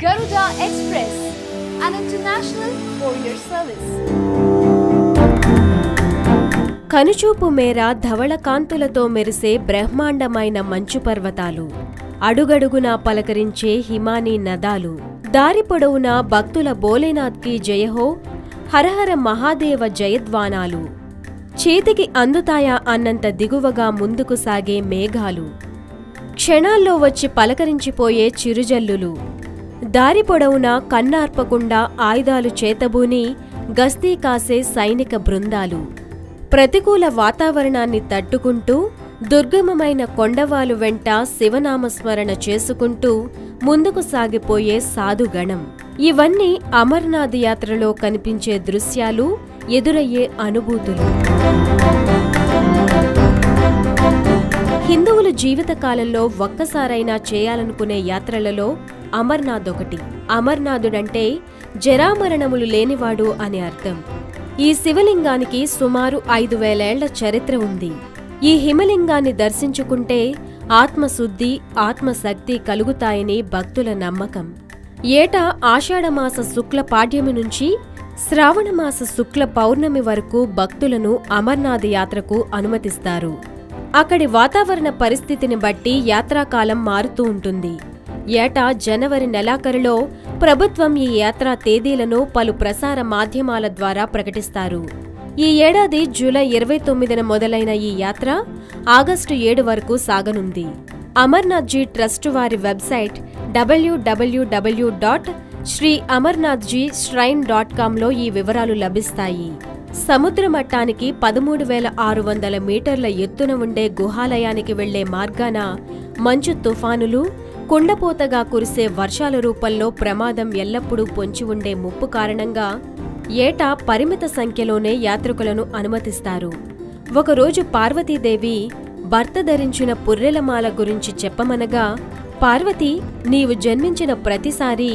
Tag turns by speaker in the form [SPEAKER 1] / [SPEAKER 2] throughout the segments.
[SPEAKER 1] Garuda Express, an international courier service.
[SPEAKER 2] కనుచూపు మేర ధవళ కాంతులతో మెరిసే బ్రహ్మాండమైన మంచు పర్వతాలు, అడుగడుగునా పలకరించే హిమానీ నదాలు, దారి పొడవునా భక్తుల భోలేనాథ్కి జయహో, హరహర మహాదేవ జయధ్వానాలు, చేతికి అందుతాయా అన్నంత దిగువగా ముందుకు సాగే మేఘాలు, క్షణాల్లో వచ్చి పలకరించిపోయే చిరుజల్లులు, దారి పొడవునా కన్నార్పకుండా ఆయుధాలు చేతబూని గస్తీ కాసే సైనిక బృందాలు, ప్రతికూల వాతావరణాన్ని తట్టుకుంటూ దుర్గమమైన కొండవాలు వెంట శివనామస్మరణ చేసుకుంటూ ముందుకు సాగిపోయే సాధుగణం. ఇవన్నీ అమర్నాథ్ యాత్రలో కనిపించే దృశ్యాలు, ఎదురయ్యే అనుభూతులు. హిందువులు జీవితకాలంలో ఒక్కసారైనా చేయాలనుకునే యాత్రలలో అమర్నాథ్ ఒకటి. అమర్నాథుడంటే జరామరణములు లేనివాడు అని అర్థం. ఈ శివలింగానికి సుమారు 5000 ఏళ్ల చరిత్ర ఉంది. ఈ హిమలింగాన్ని దర్శించుకుంటే ఆత్మశుద్ధి, ఆత్మశక్తి కలుగుతాయని భక్తుల నమ్మకం. ఏటా ఆషాఢమాస శుక్ల పాడ్యమి నుంచి శ్రావణమాస శుక్ల పౌర్ణమి వరకు భక్తులను అమర్నాథ్ యాత్రకు అనుమతిస్తారు. అక్కడి వాతావరణ పరిస్థితిని బట్టి యాత్రాకాలం మారుతూ ఉంటుంది. ఏటా జనవరి నెలాఖరులో ప్రభుత్వం ఈ యాత్రా తేదీలను పలు ప్రసార మాధ్యమాల ద్వారా ప్రకటిస్తారు. ఈ ఏడాది జూలై 29న మొదలైన ఈ యాత్ర ఆగస్టు 7 వరకు సాగనుంది. అమర్నాథ్జీ ట్రస్ట్ వారి వెబ్సైట్ www.sriamarnathjishrine.com ఈ వివరాలు లభిస్తాయి. సముద్ర మట్టానికి 13,600 మీటర్ల ఎత్తున ఉండే గుహాలయానికి వెళ్లే మార్గాన మంచు తుఫానులు, కుండపోతగా కురిసే వర్షాల రూపంలో ప్రమాదం ఎల్లప్పుడూ పొంచి ఉండే ముప్పు కారణంగా ఏటా పరిమిత సంఖ్యలోనే యాత్రికులను అనుమతిస్తారు. ఒకరోజు పార్వతీదేవి భర్త ధరించిన పుర్రెలమాల గురించి చెప్పమనగా, పార్వతి, నీవు జన్మించిన ప్రతిసారి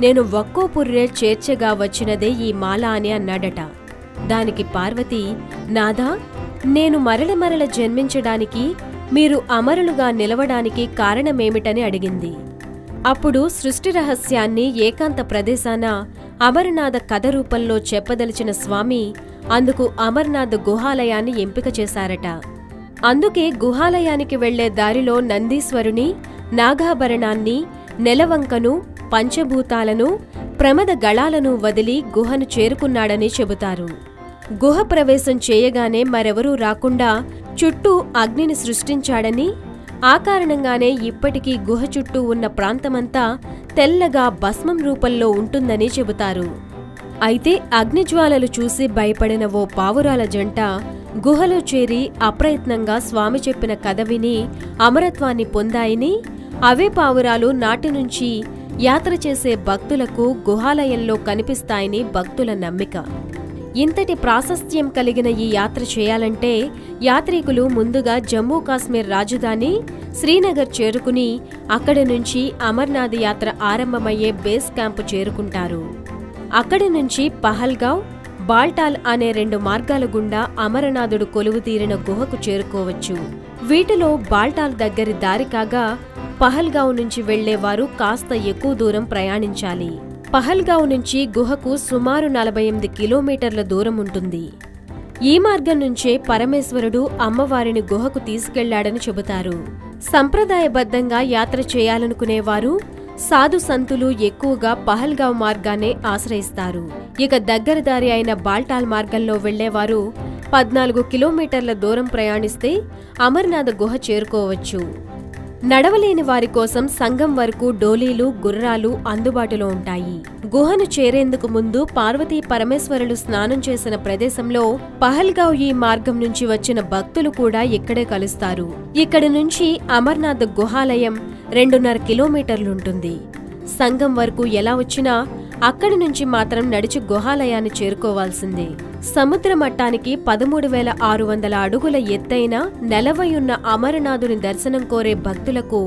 [SPEAKER 2] నేను ఒక్కో పుర్రె చేర్చగా వచ్చినదే ఈ మాల అని అన్నాడట. దానికి పార్వతి, నాథా, నేను మరల జన్మించడానికి, మీరు అమరులుగా నిలవడానికి కారణమేమిటని అడిగింది. అప్పుడు సృష్టి రహస్యాన్ని ఏకాంత ప్రదేశాన అమరనాథ కథ రూపంలో చెప్పదలిచిన స్వామి అందుకు అమర్నాథ్ గుహాలయాన్ని ఎంపిక చేశారట. అందుకే గుహాలయానికి వెళ్లే దారిలో నందీశ్వరుని, నాగాభరణాన్ని, నెలవంకను, పంచభూతాలను, ప్రమద గళాలను వదిలి గుహను చేరుకున్నాడని చెబుతారు. గుహ ప్రవేశం చేయగానే మరెవరూ రాకుండా చుట్టూ అగ్నిని సృష్టించాడని, ఆ కారణంగానే ఇప్పటికీ గుహ చుట్టూ ఉన్న ప్రాంతమంతా తెల్లగా భస్మం రూపంలో ఉంటుందని చెబుతారు. అయితే అగ్నిజ్వాలలు చూసి భయపడిన ఓ పావురాల జంట గుహలో చేరి అప్రయత్నంగా స్వామి చెప్పిన కథ విని అమరత్వాన్ని పొందాయని, అవే పావురాలు నాటి నుంచి యాత్ర చేసే భక్తులకు గుహాలయంలో కనిపిస్తాయని భక్తుల నమ్మిక. ఇంతటి ప్రాశస్త్యం కలిగిన ఈ యాత్ర చేయాలంటే యాత్రికులు ముందుగా జమ్మూ కాశ్మీర్ రాజధాని శ్రీనగర్ చేరుకుని అక్కడి నుంచి అమర్నాథ్ యాత్ర ఆరంభమయ్యే బేస్ క్యాంపు చేరుకుంటారు. అక్కడి నుంచి పహల్గావ్, బాల్టాల్ అనే 2 మార్గాల గుండా అమరనాథుడు కొలువు తీరిన గుహకు చేరుకోవచ్చు. వీటిలో బాల్టాల్ దగ్గరి దారి కాగా పహల్గావ్ నుంచి వెళ్లేవారు కాస్త ఎక్కువ దూరం ప్రయాణించాలి. పహల్గావ్ నుంచి గుహకు సుమారు 48 కిలోమీటర్ల దూరం ఉంటుంది. ఈ మార్గం నుంచే పరమేశ్వరుడు అమ్మవారిని గుహకు తీసుకెళ్లాడని చెబుతారు. సంప్రదాయబద్ధంగా యాత్ర చేయాలనుకునేవారు, సాధు సంతులు ఎక్కువగా పహల్గావ్ మార్గాన్నే ఆశ్రయిస్తారు. ఇక దగ్గర దారి అయిన బాల్టాల్ మార్గంలో వెళ్లేవారు 14 కిలోమీటర్ల దూరం ప్రయాణిస్తే అమర్నాథ్ గుహ చేరుకోవచ్చు. నడవలేని వారి కోసం సంగం వరకు డోలీలు, గుర్రాలు అందుబాటులో ఉంటాయి. గుహను చేరేందుకు ముందు పార్వతీ పరమేశ్వరులు స్నానం చేసిన ప్రదేశంలో పహల్గావ్ ఈ మార్గం నుంచి వచ్చిన భక్తులు కూడా ఇక్కడే కలుస్తారు. ఇక్కడి నుంచి అమర్నాథ్ గుహాలయం 2.5 కిలోమీటర్లుంటుంది. సంగం వరకు ఎలా వచ్చినా అక్కడి నుంచి మాత్రం నడిచి గుహాలయాన్ని చేరుకోవాల్సిందే. సముద్ర మట్టానికి 13,600 అడుగుల ఎత్తైన నెలవయున్న అమరనాథుని దర్శనం కోరే భక్తులకు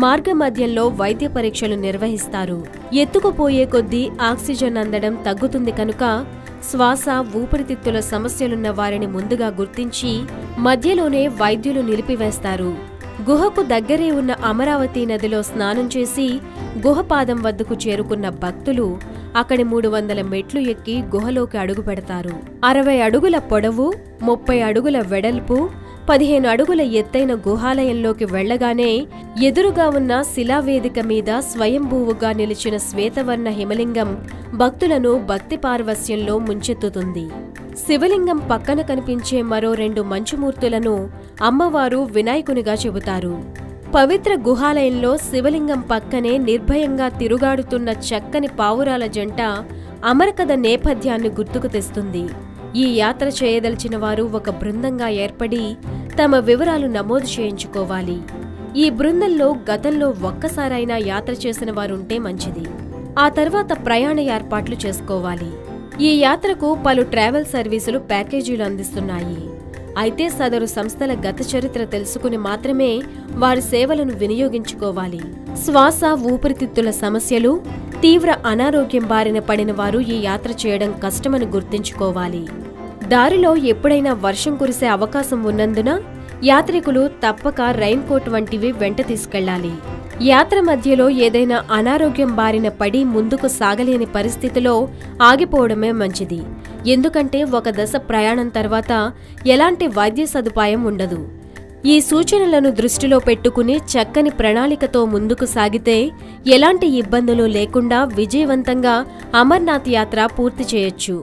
[SPEAKER 2] మార్గమధ్యంలో వైద్య పరీక్షలు నిర్వహిస్తారు. ఎత్తుకుపోయే కొద్దీ ఆక్సిజన్ అందడం తగ్గుతుంది కనుక శ్వాస, ఊపిరితిత్తుల సమస్యలున్న వారిని ముందుగా గుర్తించి మధ్యలోనే వైద్యులు నిలిపివేస్తారు. గుహకు దగ్గరే ఉన్న అమరావతి నదిలో స్నానం చేసి గుహపాదం వద్దకు చేరుకున్న భక్తులు అక్కడి 300 మెట్లు ఎక్కి గుహలోకి అడుగుపెడతారు. 60 అడుగుల పొడవు, 30 అడుగుల వెడల్పు, 15 అడుగుల ఎత్తైన గుహాలయంలోకి వెళ్లగానే ఎదురుగా ఉన్న శిలావేదిక మీద స్వయంభూవుగా నిలిచిన శ్వేతవర్ణ హిమలింగం భక్తులను భక్తి పార్వస్యంలో ముంచెత్తుతుంది. శివలింగం పక్కన కనిపించే మరో 2 మంచుమూర్తులను అమ్మవారు వినాయకునిగా చెబుతారు. పవిత్ర గుహాలయంలో శివలింగం పక్కనే నిర్భయంగా తిరుగాడుతున్న చక్కని పావురాల జంట అమరకథ నేపథ్యాన్ని గుర్తుకు తెస్తుంది. ఈ యాత్ర చేయదలిచిన వారు ఒక బృందంగా ఏర్పడి తమ వివరాలు నమోదు చేయించుకోవాలి. ఈ బృందంలో గతంలో ఒక్కసారైనా యాత్ర చేసిన వారుంటే మంచిది. ఆ తర్వాత ప్రయాణ ఏర్పాట్లు చేసుకోవాలి. ఈ యాత్రకు పలు ట్రావెల్ సర్వీసులు ప్యాకేజీలు అందిస్తున్నాయి. అయితే సదరు సంస్థల గత చరిత్ర తెలుసుకుని మాత్రమే వారి సేవలను వినియోగించుకోవాలి. శ్వాస, ఊపిరితిత్తుల సమస్యలు, తీవ్ర అనారోగ్యం బారిన పడిన వారు ఈ యాత్ర చేయడం కష్టమని గుర్తుంచుకోవాలి. దారిలో ఎప్పుడైనా వర్షం కురిసే అవకాశం ఉన్నందున యాత్రికులు తప్పక రైన్ కోట్ వంటివి వెంట తీసుకెళ్లాలి. యాత్ర మధ్యలో ఏదైనా అనారోగ్యం బారిన పడి ముందుకు సాగలేని పరిస్థితిలో ఆగిపోవడమే మంచిది. ఎందుకంటే ఒక దశ ప్రయాణం తర్వాత ఎలాంటి వైద్య సదుపాయం ఉండదు. ఈ సూచనలను దృష్టిలో పెట్టుకుని చక్కని ప్రణాళికతో ముందుకు సాగితే ఎలాంటి ఇబ్బందులు లేకుండా విజయవంతంగా అమర్నాథ్ యాత్ర పూర్తి చేయొచ్చు.